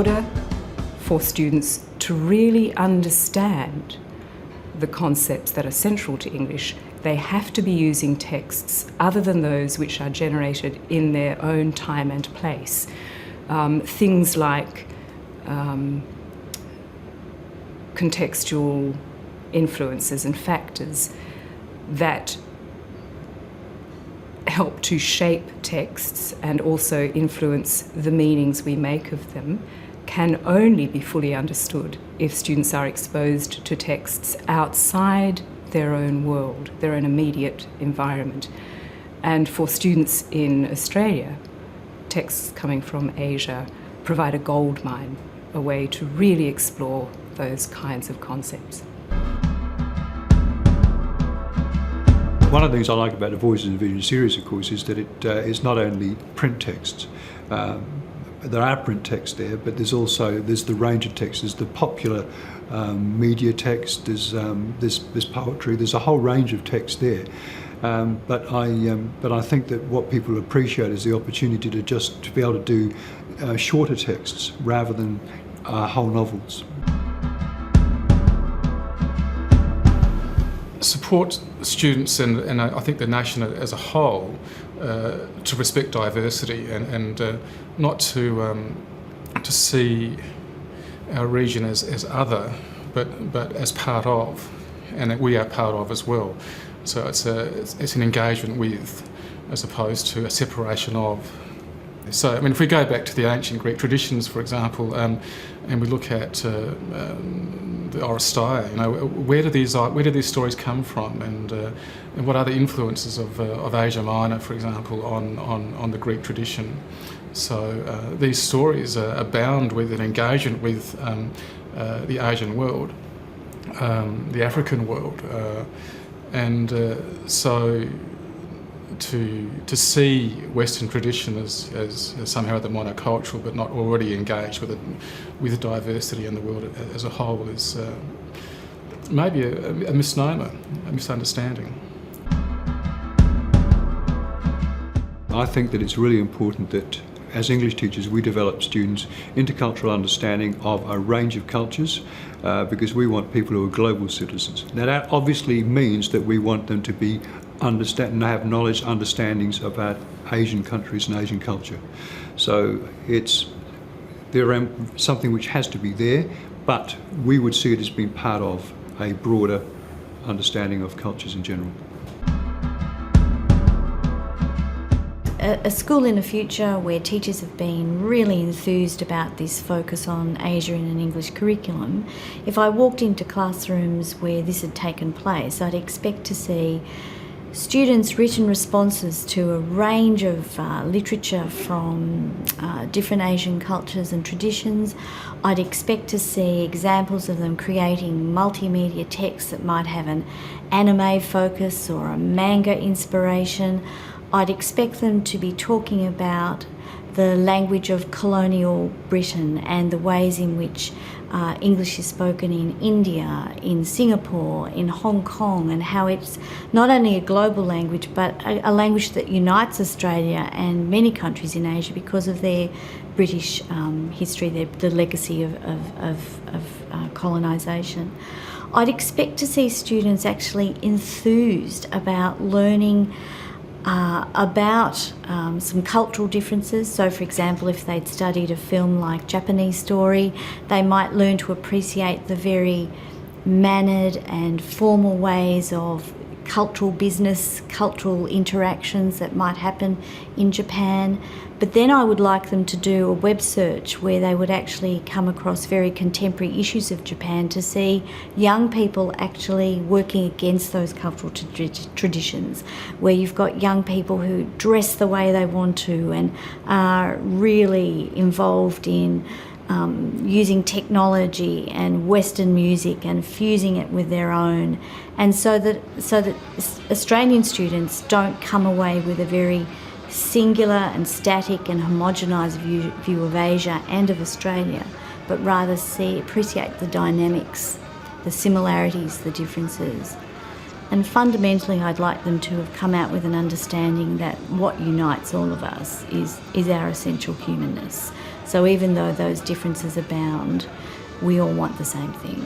order for students to really understand the concepts that are central to English, they have to be using texts other than those which are generated in their own time and place. Things like contextual influences and factors that help to shape texts and also influence the meanings we make of them can only be fully understood if students are exposed to texts outside their own world, their own immediate environment. And for students in Australia, texts coming from Asia provide a goldmine, a way to really explore those kinds of concepts. One of the things I like about the Voices and Vision series, of course, is that it is not only print texts. There are print texts there, but there's the range of texts. There's the popular media text. There's poetry. There's a whole range of text there. But I think that what people appreciate is the opportunity to be able to do shorter texts rather than whole novels. Support students and I think the nation as a whole to respect diversity and not to see our region as other, but as part of, and that we are part of as well. So it's an engagement with, as opposed to a separation of. So, I mean, if we go back to the ancient Greek traditions, for example, and we look at the Oresteia, where do these stories come from, and what are the influences of Asia Minor, for example, on the Greek tradition? So these stories abound with an engagement with the Asian world, the African world, and so. To see Western tradition as somehow the monocultural, but not already engaged with diversity in the world as a whole is maybe a misnomer, a misunderstanding. I think that it's really important that as English teachers we develop students intercultural understanding of a range of cultures because we want people who are global citizens. Now that obviously means that we want them to be understand and have knowledge, understandings about Asian countries and Asian culture. So it's something which has to be there, but we would see it as being part of a broader understanding of cultures in general. A school in the future where teachers have been really enthused about this focus on Asia in an English curriculum, if I walked into classrooms where this had taken place, I'd expect to see students' written responses to a range of literature from different Asian cultures and traditions. I'd expect to see examples of them creating multimedia texts that might have an anime focus or a manga inspiration. I'd expect them to be talking about the language of colonial Britain and the ways in which English is spoken in India, in Singapore, in Hong Kong, and how it's not only a global language but a language that unites Australia and many countries in Asia because of their British history, the legacy of colonisation. I'd expect to see students actually enthused about learning about some cultural differences. So, for example, if they'd studied a film like Japanese Story, they might learn to appreciate the very mannered and formal ways of cultural business, cultural interactions that might happen in Japan. But then I would like them to do a web search where they would actually come across very contemporary issues of Japan to see young people actually working against those cultural traditions, where you've got young people who dress the way they want to and are really involved in using technology and Western music and fusing it with their own, and so that Australian students don't come away with a very singular and static and homogenised view of Asia and of Australia, but rather appreciate the dynamics, the similarities, the differences. And fundamentally, I'd like them to have come out with an understanding that what unites all of us is our essential humanness. So even though those differences abound, we all want the same thing.